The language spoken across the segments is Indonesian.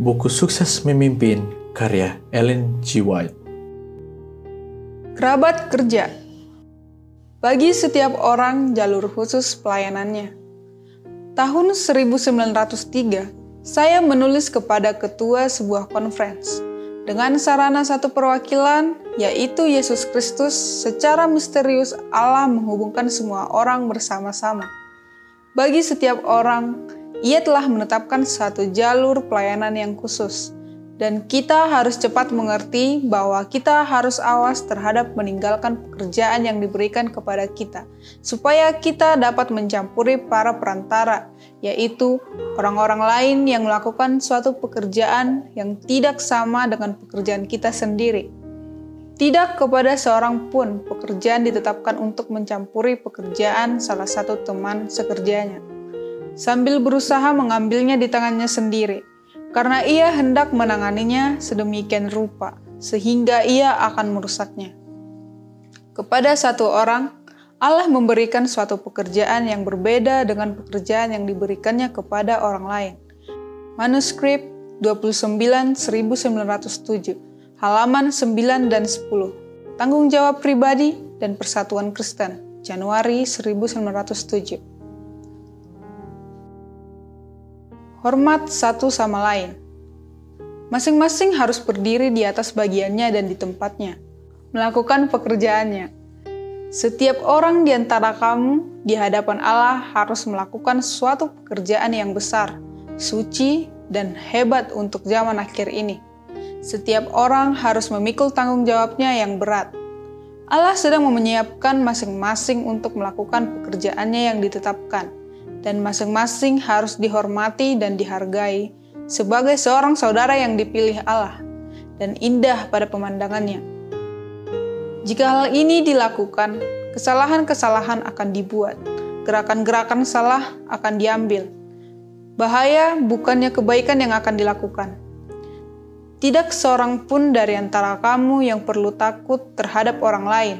Buku Sukses Memimpin, karya Ellen G. White. Kerabat kerja. Bagi setiap orang jalur khusus pelayanannya. Tahun 1903, saya menulis kepada ketua sebuah conference dengan sarana satu perwakilan, yaitu Yesus Kristus. Secara misterius Allah menghubungkan semua orang bersama-sama. Bagi setiap orang, Ia telah menetapkan satu jalur pelayanan yang khusus, dan kita harus cepat mengerti bahwa kita harus awas terhadap meninggalkan pekerjaan yang diberikan kepada kita, supaya kita dapat mencampuri para perantara, yaitu orang-orang lain yang melakukan suatu pekerjaan yang tidak sama dengan pekerjaan kita sendiri. Tidak kepada seorang pun pekerjaan ditetapkan untuk mencampuri pekerjaan salah satu teman sekerjanya, sambil berusaha mengambilnya di tangannya sendiri, karena ia hendak menanganinya sedemikian rupa, sehingga ia akan merusaknya. Kepada satu orang, Allah memberikan suatu pekerjaan yang berbeda dengan pekerjaan yang diberikannya kepada orang lain. Manuskrip 29 1907, halaman 9 dan 10. Tanggung jawab pribadi dan Persatuan Kristen, Januari 1907. Hormat satu sama lain. Masing-masing harus berdiri di atas bagiannya dan di tempatnya, melakukan pekerjaannya. Setiap orang di antara kamu di hadapan Allah harus melakukan suatu pekerjaan yang besar, suci, dan hebat untuk zaman akhir ini. Setiap orang harus memikul tanggung jawabnya yang berat. Allah sedang menyiapkan masing-masing untuk melakukan pekerjaannya yang ditetapkan, dan masing-masing harus dihormati dan dihargai sebagai seorang saudara yang dipilih Allah dan indah pada pemandangannya. Jika hal ini dilakukan, kesalahan-kesalahan akan dibuat, gerakan-gerakan salah akan diambil. Bahaya bukannya kebaikan yang akan dilakukan. Tidak seorang pun dari antara kamu yang perlu takut terhadap orang lain.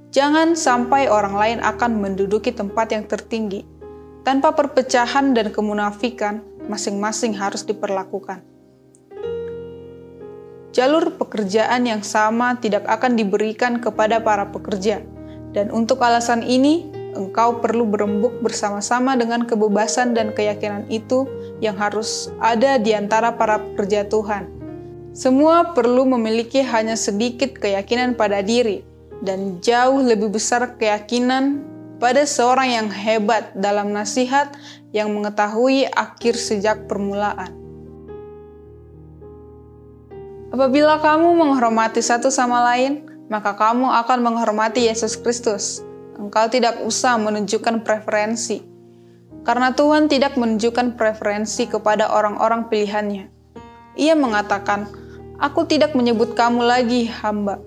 Jangan sampai orang lain akan menduduki tempat yang tertinggi. Tanpa perpecahan dan kemunafikan, masing-masing harus diperlakukan. Jalur pekerjaan yang sama tidak akan diberikan kepada para pekerja, dan untuk alasan ini, engkau perlu berembuk bersama-sama dengan kebebasan dan keyakinan itu yang harus ada di antara para pekerja Tuhan. Semua perlu memiliki hanya sedikit keyakinan pada diri, dan jauh lebih besar keyakinan pada seorang yang hebat dalam nasihat yang mengetahui akhir sejak permulaan. Apabila kamu menghormati satu sama lain, maka kamu akan menghormati Yesus Kristus. Engkau tidak usah menunjukkan preferensi, karena Tuhan tidak menunjukkan preferensi kepada orang-orang pilihannya. Ia mengatakan, "Aku tidak menyebut kamu lagi hamba,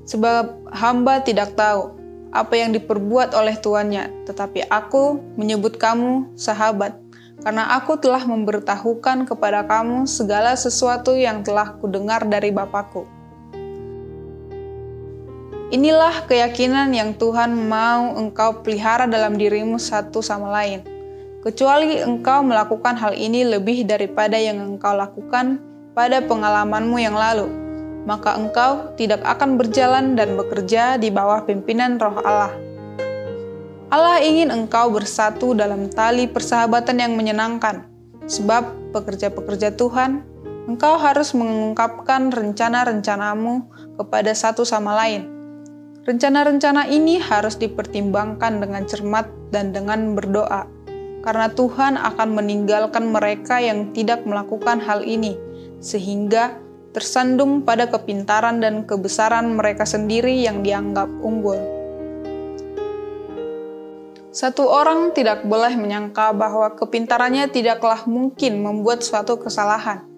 sebab hamba tidak tahu apa yang diperbuat oleh tuannya, tetapi aku menyebut kamu sahabat, karena aku telah memberitahukan kepada kamu segala sesuatu yang telah kudengar dari Bapa-Ku." Inilah keyakinan yang Tuhan mau engkau pelihara dalam dirimu satu sama lain. Kecuali engkau melakukan hal ini lebih daripada yang engkau lakukan pada pengalamanmu yang lalu, maka engkau tidak akan berjalan dan bekerja di bawah pimpinan Roh Allah. Allah ingin engkau bersatu dalam tali persahabatan yang menyenangkan. Sebab pekerja-pekerja Tuhan, engkau harus mengungkapkan rencana-rencanamu kepada satu sama lain. Rencana-rencana ini harus dipertimbangkan dengan cermat dan dengan berdoa, karena Tuhan akan meninggalkan mereka yang tidak melakukan hal ini, sehingga tersandung pada kepintaran dan kebesaran mereka sendiri yang dianggap unggul. Satu orang tidak boleh menyangka bahwa kepintarannya tidaklah mungkin membuat suatu kesalahan.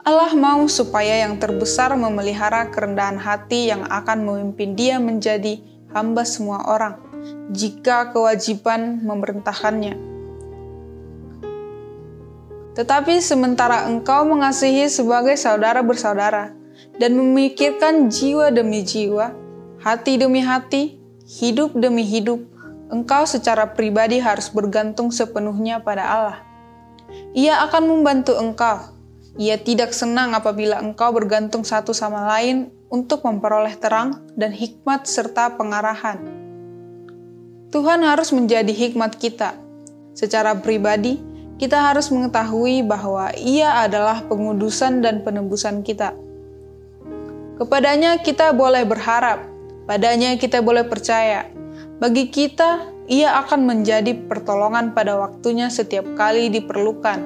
Allah mau supaya yang terbesar memelihara kerendahan hati yang akan memimpin dia menjadi hamba semua orang, jika kewajiban memerintahkannya. Tetapi sementara engkau mengasihi sebagai saudara bersaudara dan memikirkan jiwa demi jiwa, hati demi hati, hidup demi hidup, engkau secara pribadi harus bergantung sepenuhnya pada Allah. Ia akan membantu engkau, Ia tidak senang apabila engkau bergantung satu sama lain untuk memperoleh terang dan hikmat serta pengarahan. Tuhan harus menjadi hikmat kita. Secara pribadi, kita harus mengetahui bahwa Ia adalah pengudusan dan penebusan kita. Kepadanya kita boleh berharap, padanya kita boleh percaya. Bagi kita, Ia akan menjadi pertolongan pada waktunya setiap kali diperlukan.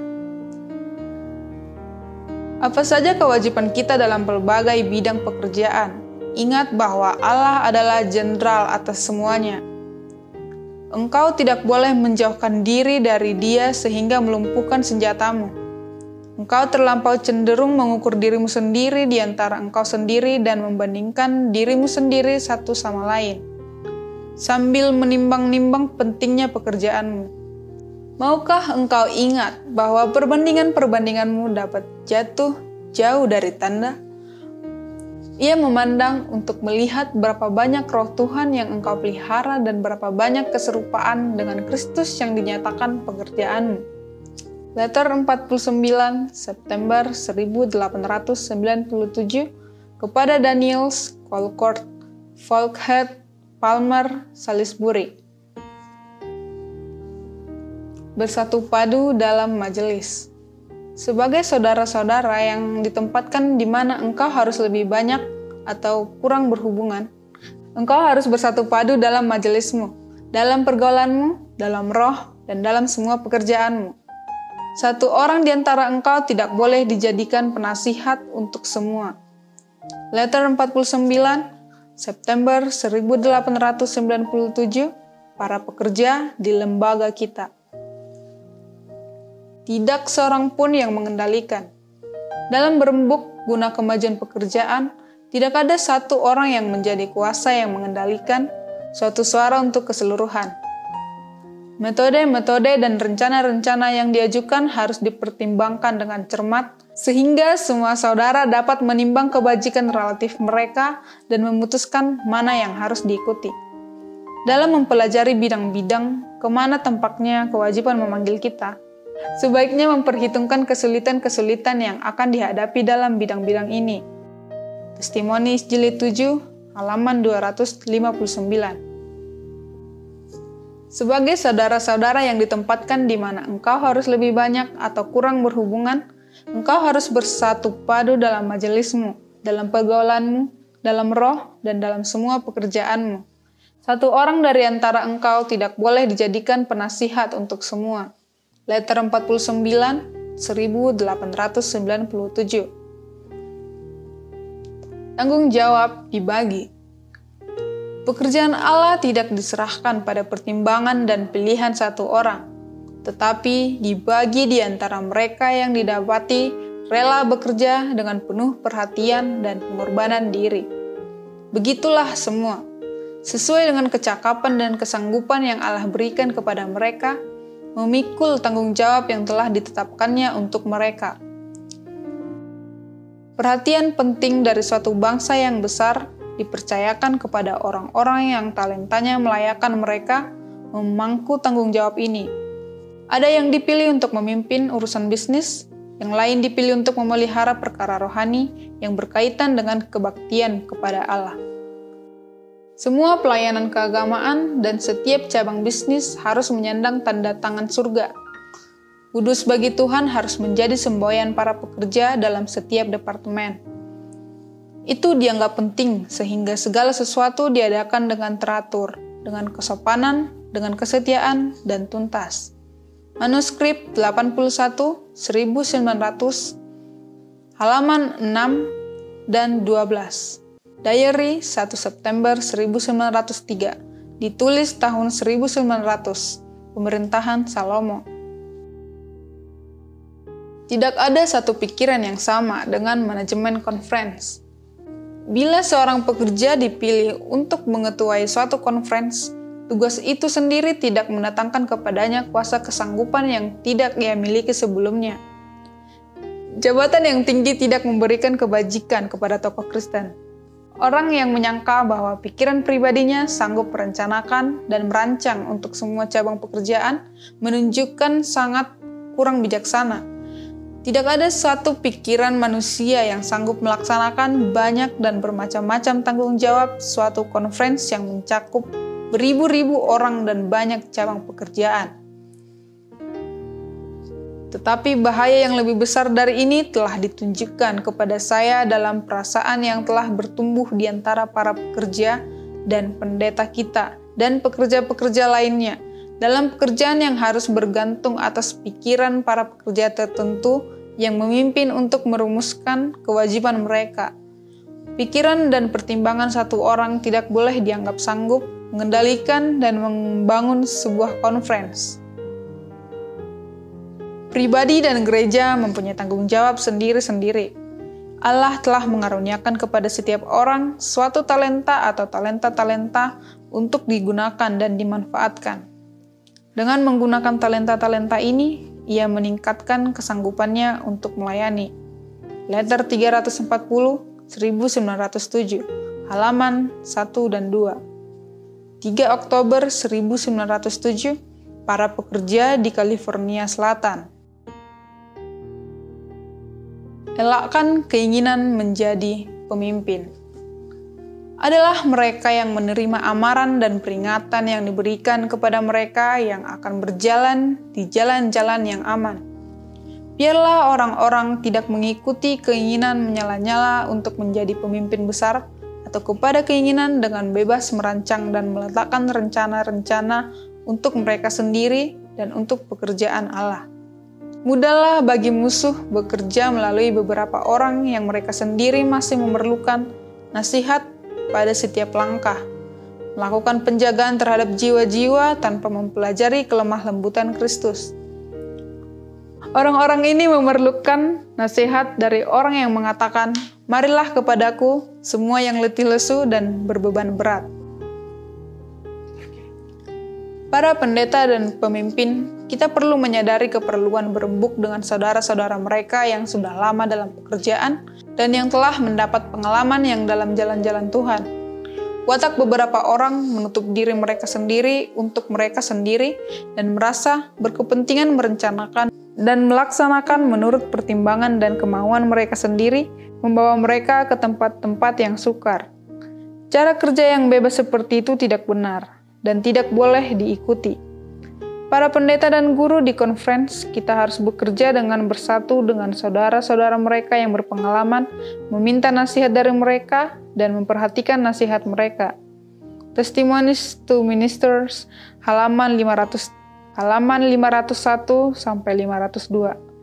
Apa saja kewajiban kita dalam berbagai bidang pekerjaan, ingat bahwa Allah adalah jenderal atas semuanya. Engkau tidak boleh menjauhkan diri dari Dia sehingga melumpuhkan senjatamu. Engkau terlampau cenderung mengukur dirimu sendiri di antara engkau sendiri dan membandingkan dirimu sendiri satu sama lain, sambil menimbang-nimbang pentingnya pekerjaanmu. Maukah engkau ingat bahwa perbandingan-perbandinganmu dapat jatuh jauh dari tanda? Ia memandang untuk melihat berapa banyak roh Tuhan yang engkau pelihara dan berapa banyak keserupaan dengan Kristus yang dinyatakan pekerjaanmu. Letter 49 September 1897 kepada Daniels Colcourt, Falkhead, Palmer, Salisbury. Bersatu padu dalam majelis. Sebagai saudara-saudara yang ditempatkan di mana engkau harus lebih banyak atau kurang berhubungan, engkau harus bersatu padu dalam majelismu, dalam pergaulanmu, dalam roh, dan dalam semua pekerjaanmu. Satu orang di antara engkau tidak boleh dijadikan penasihat untuk semua. Letter 49, September 1897, para pekerja di lembaga kita. Tidak seorang pun yang mengendalikan. Dalam berembuk guna kemajuan pekerjaan, tidak ada satu orang yang menjadi kuasa yang mengendalikan suatu suara untuk keseluruhan. Metode-metode dan rencana-rencana yang diajukan harus dipertimbangkan dengan cermat, sehingga semua saudara dapat menimbang kebajikan relatif mereka dan memutuskan mana yang harus diikuti. Dalam mempelajari bidang-bidang kemana tampaknya kewajiban memanggil kita, sebaiknya memperhitungkan kesulitan-kesulitan yang akan dihadapi dalam bidang-bidang ini. Testimoni Jilid 7, halaman 259. Sebagai saudara-saudara yang ditempatkan di mana engkau harus lebih banyak atau kurang berhubungan, engkau harus bersatu padu dalam majelismu, dalam pergaulanmu, dalam roh, dan dalam semua pekerjaanmu. Satu orang dari antara engkau tidak boleh dijadikan penasihat untuk semua. Letter 49, 1897. Tanggung jawab dibagi. Pekerjaan Allah tidak diserahkan pada pertimbangan dan pilihan satu orang, tetapi dibagi di antara mereka yang didapati rela bekerja dengan penuh perhatian dan pengorbanan diri. Begitulah semua, sesuai dengan kecakapan dan kesanggupan yang Allah berikan kepada mereka, memikul tanggung jawab yang telah ditetapkannya untuk mereka. Perhatian penting dari suatu bangsa yang besar dipercayakan kepada orang-orang yang talentanya melayakkan mereka memangku tanggung jawab ini. Ada yang dipilih untuk memimpin urusan bisnis, yang lain dipilih untuk memelihara perkara rohani yang berkaitan dengan kebaktian kepada Allah. Semua pelayanan keagamaan dan setiap cabang bisnis harus menyandang tanda tangan surga. Kudus bagi Tuhan harus menjadi semboyan para pekerja dalam setiap departemen. Itu dianggap penting sehingga segala sesuatu diadakan dengan teratur, dengan kesopanan, dengan kesetiaan, dan tuntas. Manuskrip 81, 1900, halaman 6 dan 12. Diary 1 September 1903, ditulis tahun 1900, pemerintahan Salomo. Tidak ada satu pikiran yang sama dengan manajemen conference. Bila seorang pekerja dipilih untuk mengetuai suatu conference, tugas itu sendiri tidak mendatangkan kepadanya kuasa kesanggupan yang tidak ia miliki sebelumnya. Jabatan yang tinggi tidak memberikan kebajikan kepada tokoh Kristen. Orang yang menyangka bahwa pikiran pribadinya sanggup merencanakan dan merancang untuk semua cabang pekerjaan menunjukkan sangat kurang bijaksana. Tidak ada satu pikiran manusia yang sanggup melaksanakan banyak dan bermacam-macam tanggung jawab suatu konferensi yang mencakup beribu-ribu orang dan banyak cabang pekerjaan. Tetapi bahaya yang lebih besar dari ini telah ditunjukkan kepada saya dalam perasaan yang telah bertumbuh di antara para pekerja dan pendeta kita dan pekerja-pekerja lainnya, dalam pekerjaan yang harus bergantung atas pikiran para pekerja tertentu yang memimpin untuk merumuskan kewajiban mereka. Pikiran dan pertimbangan satu orang tidak boleh dianggap sanggup mengendalikan dan membangun sebuah konferensi. Pribadi dan gereja mempunyai tanggung jawab sendiri-sendiri. Allah telah mengaruniakan kepada setiap orang suatu talenta atau talenta-talenta untuk digunakan dan dimanfaatkan. Dengan menggunakan talenta-talenta ini, ia meningkatkan kesanggupannya untuk melayani. Letter 340, 1907, halaman 1 dan 2. 3 Oktober 1907, para pekerja di California Selatan. Elakkan keinginan menjadi pemimpin. Adalah mereka yang menerima amaran dan peringatan yang diberikan kepada mereka yang akan berjalan di jalan-jalan yang aman. Biarlah orang-orang tidak mengikuti keinginan menyala-nyala untuk menjadi pemimpin besar atau kepada keinginan dengan bebas merancang dan meletakkan rencana-rencana untuk mereka sendiri dan untuk pekerjaan Allah. Mudahlah bagi musuh bekerja melalui beberapa orang yang mereka sendiri masih memerlukan nasihat pada setiap langkah, melakukan penjagaan terhadap jiwa-jiwa tanpa mempelajari kelemah lembutan Kristus. Orang-orang ini memerlukan nasihat dari orang yang mengatakan, "Marilah kepadaku, semua yang letih lesu dan berbeban berat." Para pendeta dan pemimpin, kita perlu menyadari keperluan berembuk dengan saudara-saudara mereka yang sudah lama dalam pekerjaan dan yang telah mendapat pengalaman yang dalam jalan-jalan Tuhan. Watak beberapa orang menutup diri mereka sendiri untuk mereka sendiri dan merasa berkepentingan merencanakan dan melaksanakan menurut pertimbangan dan kemauan mereka sendiri, membawa mereka ke tempat-tempat yang sukar. Cara kerja yang bebas seperti itu tidak benar dan tidak boleh diikuti. Para pendeta dan guru di konferensi, kita harus bekerja dengan bersatu dengan saudara-saudara mereka yang berpengalaman, meminta nasihat dari mereka, dan memperhatikan nasihat mereka. Testimonies to Ministers, halaman 501 sampai 502.